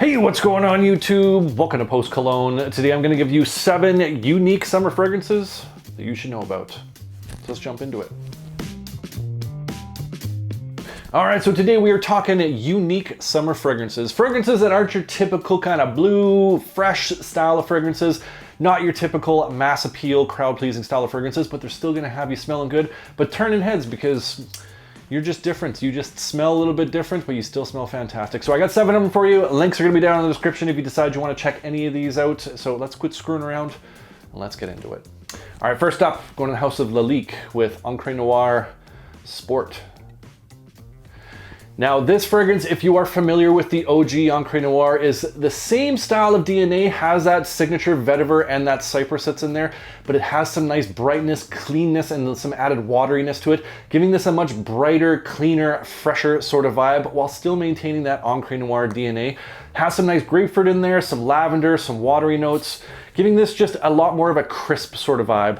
Hey, what's going on YouTube? Welcome to Post Cologne. Today I'm going to give you 7 unique summer fragrances that you should know about. So let's jump into it. All right, so today we are talking unique summer fragrances. Fragrances that aren't your typical kind of blue, fresh style of fragrances. Not your typical mass appeal, crowd-pleasing style of fragrances, but they're still gonna have you smelling good, but turning heads because you're just different. You just smell a little bit different, but you still smell fantastic. So I got 7 of them for you. Links are gonna be down in the description if you decide you wanna check any of these out. So let's quit screwing around and let's get into it. All right, first up, going to the house of Lalique with Uncray Noir Sport. Now this fragrance, if you are familiar with the OG Uncray Noir, is the same style of DNA, has that signature vetiver and that cypress that's in there, but it has some nice brightness, cleanness, and some added wateriness to it, giving this a much brighter, cleaner, fresher sort of vibe while still maintaining that Uncray Noir DNA. Has some nice grapefruit in there, some lavender, some watery notes, giving this just a lot more of a crisp sort of vibe.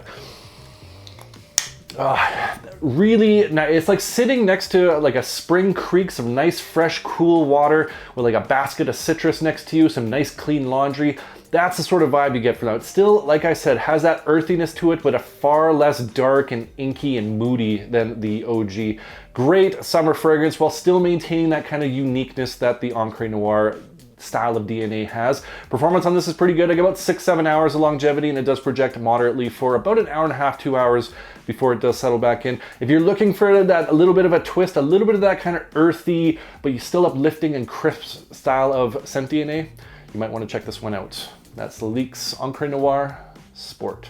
Really nice. It's like sitting next to like a spring creek, some nice fresh cool water with like a basket of citrus next to you, some nice clean laundry. That's the sort of vibe you get from that. It still, like I said, has that earthiness to it, but a far less dark and inky and moody than the OG. Great summer fragrance while still maintaining that kind of uniqueness that the Uncray Noir style of DNA has. Performance on this is pretty good. I get about 6-7 hours of longevity, and it does project moderately for about an hour and a half, 2 hours before it does settle back in. If you're looking for that a little bit of a twist, a little bit of that kind of earthy, but you still uplifting and crisp style of scent DNA, you might want to check this one out. That's Lalique's Uncray Noir Sport.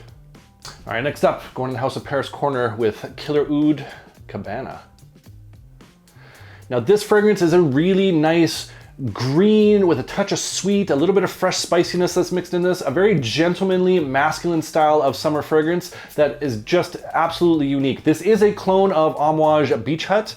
All right, next up, going to the House of Paris Corner with Killer Oud Cabana. Now this fragrance is a really nice green with a touch of sweet, a little bit of fresh spiciness that's mixed in this, a very gentlemanly, masculine style of summer fragrance that is just absolutely unique. This is a clone of Amouage Beach Hut.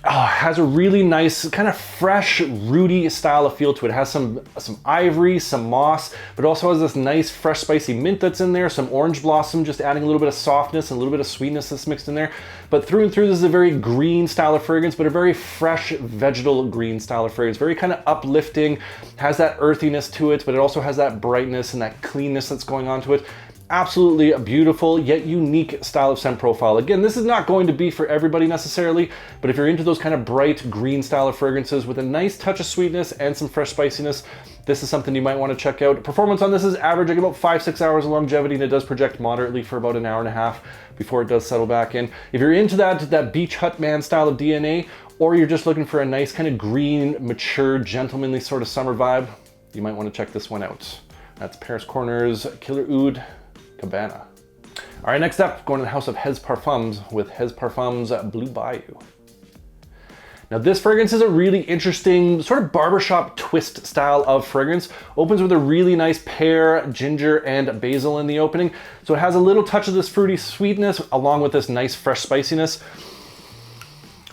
Has a really nice, kind of fresh, rooty style of feel to it. It has some ivory, some moss, but also has this nice, fresh, spicy mint that's in there, some orange blossom, just adding a little bit of softness and a little bit of sweetness that's mixed in there. But through and through, this is a very green style of fragrance, but a very fresh, vegetal green style of fragrance. Very kind of uplifting, has that earthiness to it, but it also has that brightness and that cleanness that's going on to it. Absolutely a beautiful yet unique style of scent profile. Again, this is not going to be for everybody necessarily, but if you're into those kind of bright green style of fragrances with a nice touch of sweetness and some fresh spiciness, this is something you might want to check out. Performance on this is averaging about 5-6 hours of longevity, and it does project moderately for about an hour and a half before it does settle back in. If you're into that Beach Hut man style of DNA, or you're just looking for a nice kind of green, mature, gentlemanly sort of summer vibe, you might want to check this one out. That's Paris Corner's Killer Oud Cabana. All right, next up, going to the House of Hez Parfums with Hez Parfum's Blue Bayou. Now this fragrance is a really interesting sort of barbershop twist style of fragrance. Opens with a really nice pear, ginger, and basil in the opening. So it has a little touch of this fruity sweetness along with this nice fresh spiciness,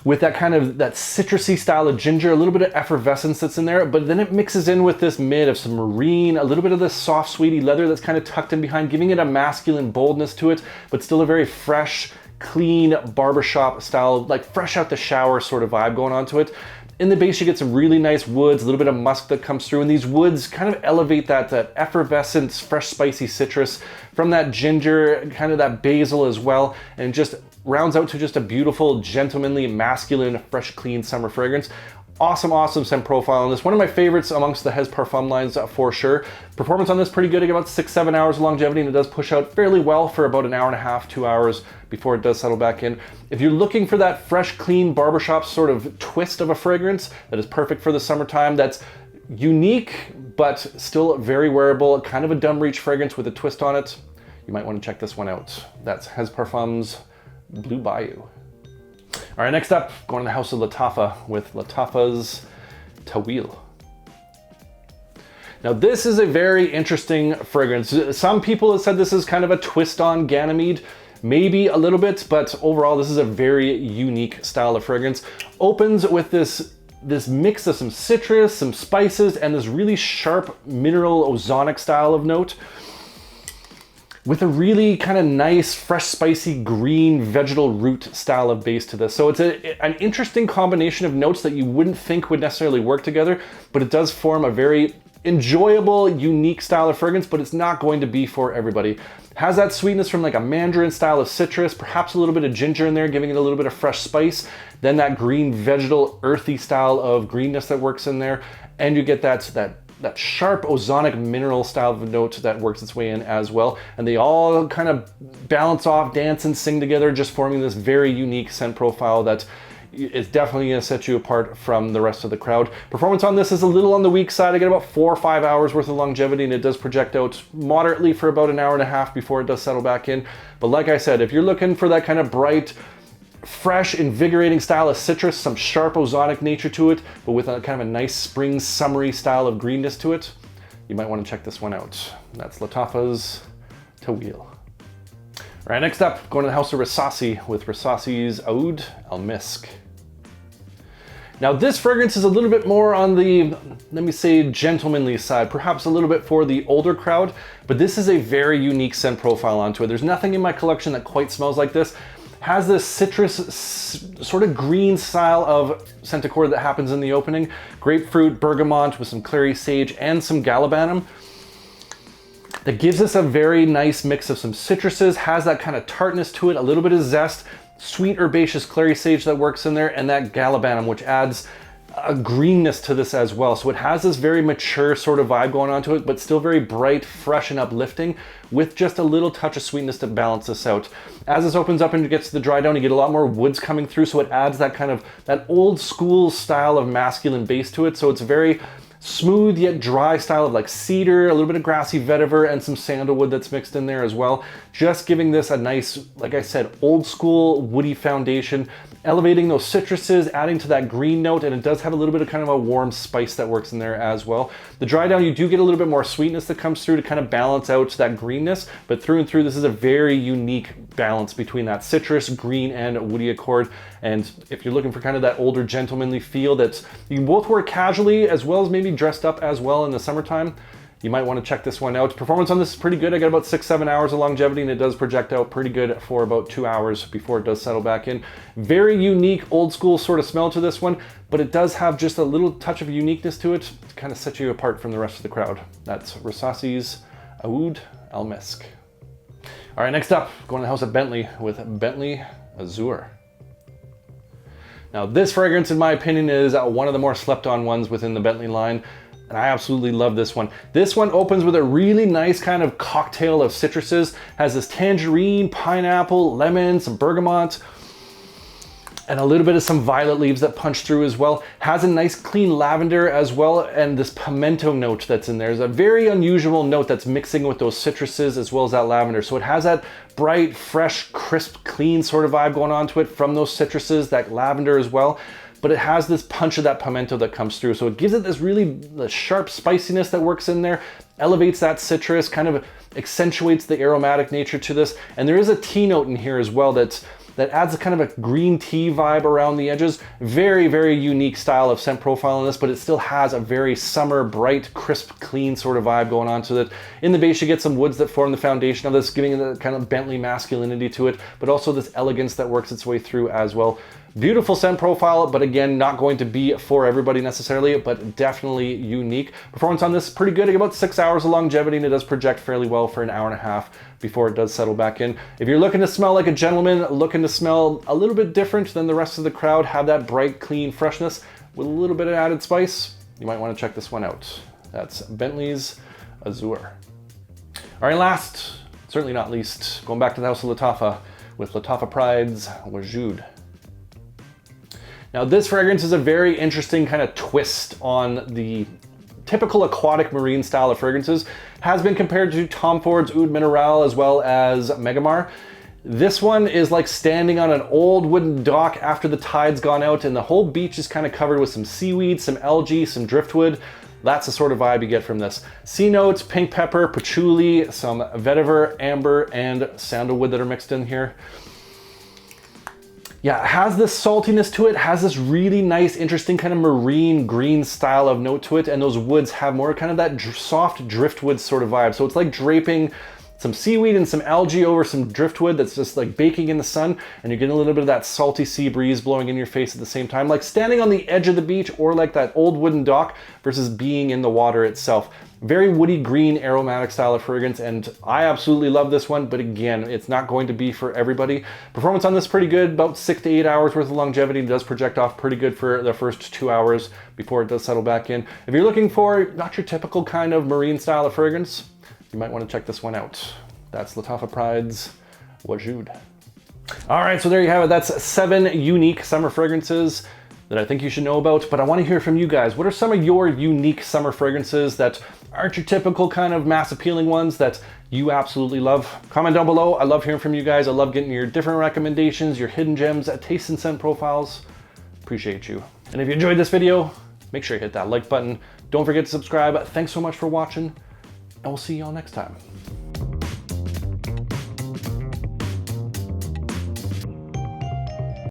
with that kind of that citrusy style of ginger, a little bit of effervescence that's in there, but then it mixes in with this mid of some marine, a little bit of this soft sweetie leather that's kind of tucked in behind, giving it a masculine boldness to it, but still a very fresh, clean barbershop style, like fresh out the shower sort of vibe going on to it. In the base, you get some really nice woods, a little bit of musk that comes through, and these woods kind of elevate that effervescent, fresh, spicy citrus from that ginger, kind of that basil as well, and just rounds out to just a beautiful, gentlemanly, masculine, fresh, clean summer fragrance. Awesome scent profile on this. One of my favorites amongst the Hez Parfum lines for sure. Performance on this pretty good. I get about 6-7 hours of longevity, and it does push out fairly well for about an hour and a half, 2 hours before it does settle back in. If you're looking for that fresh, clean barbershop sort of twist of a fragrance that is perfect for the summertime, that's unique, but still very wearable, kind of a dumb reach fragrance with a twist on it, you might want to check this one out. That's Hez Parfum's Blue Bayou. All right, next up, going to the House of Lattafa with Lattafa's Tawil. Now this is a very interesting fragrance. Some people have said this is kind of a twist on Ganymede, maybe a little bit, but overall this is a very unique style of fragrance. Opens with this mix of some citrus, some spices, and this really sharp mineral ozonic style of note. with a really kind of nice, fresh, spicy, green, vegetal root style of base to this. So it's an interesting combination of notes that you wouldn't think would necessarily work together, but it does form a very enjoyable, unique style of fragrance, but it's not going to be for everybody. Has that sweetness from like a mandarin style of citrus, perhaps a little bit of ginger in there, giving it a little bit of fresh spice. Then that green, vegetal, earthy style of greenness that works in there. And you get that sharp ozonic mineral style of note that works its way in as well. And they all kind of balance off, dance and sing together, just forming this very unique scent profile that is definitely going to set you apart from the rest of the crowd. Performance on this is a little on the weak side. I get about 4 or 5 hours worth of longevity, and it does project out moderately for about an hour and a half before it does settle back in. But like I said, if you're looking for that kind of bright, fresh, invigorating style of citrus, some sharp ozonic nature to it, but with a kind of a nice spring, summery style of greenness to it, you might want to check this one out. That's Lattafa's Tawil. All right, next up, going to the house of Rasasi with Rasasi's Oud Al Misk. Now this fragrance is a little bit more on the, let me say, gentlemanly side, perhaps a little bit for the older crowd, but this is a very unique scent profile onto it. There's nothing in my collection that quite smells like this. Has this citrus sort of green style of scent accord that happens in the opening. Grapefruit, bergamot with some clary sage and some gallibanum. That gives us a very nice mix of some citruses, has that kind of tartness to it, a little bit of zest, sweet herbaceous clary sage that works in there, and that gallibanum, which adds a greenness to this as well. So it has this very mature sort of vibe going on to it, but still very bright, fresh, and uplifting with just a little touch of sweetness to balance this out. As this opens up and gets to the dry down, you get a lot more woods coming through, so it adds that kind of, that old school style of masculine base to it. So it's very smooth yet dry style of like cedar, a little bit of grassy vetiver, and some sandalwood that's mixed in there as well. Just giving this a nice, like I said, old school woody foundation, elevating those citruses, adding to that green note, and it does have a little bit of kind of a warm spice that works in there as well. The dry down, you do get a little bit more sweetness that comes through to kind of balance out that greenness, but through and through, this is a very unique balance between that citrus, green, and woody accord. And if you're looking for kind of that older gentlemanly feel that you can both wear casually as well as maybe dressed up as well in the summertime, you might want to check this one out. Performance on this is pretty good. I got about 6-7 hours of longevity, and it does project out pretty good for about 2 hours before it does settle back in. Very unique, old school sort of smell to this one, but it does have just a little touch of uniqueness to it to kind of set you apart from the rest of the crowd. That's Rasasi's Oud Al Misk. All right, next up, going to the house of Bentley with Bentley Azure. Now this fragrance, in my opinion, is one of the more slept on ones within the Bentley line. And I absolutely love this one. This one opens with a really nice kind of cocktail of citruses. Has this tangerine, pineapple, lemon, some bergamot, and a little bit of some violet leaves that punch through as well. Has a nice clean lavender as well, and this pimento note that's in there is a very unusual note that's mixing with those citruses as well as that lavender. So it has that bright, fresh, crisp, clean sort of vibe going on to it from those citruses, that lavender as well. But it has this punch of that pimento that comes through. So it gives it this really sharp spiciness that works in there, elevates that citrus, kind of accentuates the aromatic nature to this. And there is a tea note in here as well that adds a kind of a green tea vibe around the edges. Very, very unique style of scent profile in this, but it still has a very summer, bright, crisp, clean sort of vibe going on to it. In the base, you get some woods that form the foundation of this, giving it a kind of Bentley masculinity to it, but also this elegance that works its way through as well. Beautiful scent profile, but again, not going to be for everybody necessarily, but definitely unique. Performance on this is pretty good. I get about 6 hours of longevity, and it does project fairly well for an hour and a half before it does settle back in. If you're looking to smell like a gentleman, looking to smell a little bit different than the rest of the crowd, have that bright, clean freshness with a little bit of added spice, you might want to check this one out. That's Bentley's Azure. All right, last, certainly not least, going back to the house of Lattafa with Lattafa Pride's Wajoud. Now this fragrance is a very interesting kind of twist on the typical aquatic marine style of fragrances. Has been compared to Tom Ford's Oud Mineral as well as Megamar. This one is like standing on an old wooden dock after the tide's gone out and the whole beach is kind of covered with some seaweed, some algae, some driftwood. That's the sort of vibe you get from this. Sea notes, pink pepper, patchouli, some vetiver, amber, and sandalwood that are mixed in here. Yeah, it has this saltiness to it, has this really nice, interesting kind of marine green style of note to it, and those woods have more kind of that soft driftwood sort of vibe. So it's like draping some seaweed and some algae over some driftwood that's just like baking in the sun, and you're getting a little bit of that salty sea breeze blowing in your face at the same time, like standing on the edge of the beach or like that old wooden dock versus being in the water itself. Very woody green aromatic style of fragrance, and I absolutely love this one, but again, it's not going to be for everybody. Performance on this is pretty good, about 6 to 8 hours worth of longevity. It does project off pretty good for the first 2 hours before it does settle back in. If you're looking for not your typical kind of marine style of fragrance, you might want to check this one out. That's Lattafa Pride's Wajoud. All right, so there you have it. That's 7 unique summer fragrances that I think you should know about, but I want to hear from you guys. What are some of your unique summer fragrances that aren't your typical kind of mass appealing ones that you absolutely love? Comment down below. I love hearing from you guys. I love getting your different recommendations, your hidden gems, taste and scent profiles. Appreciate you. And if you enjoyed this video, make sure you hit that like button. Don't forget to subscribe. Thanks so much for watching, and we'll see y'all next time.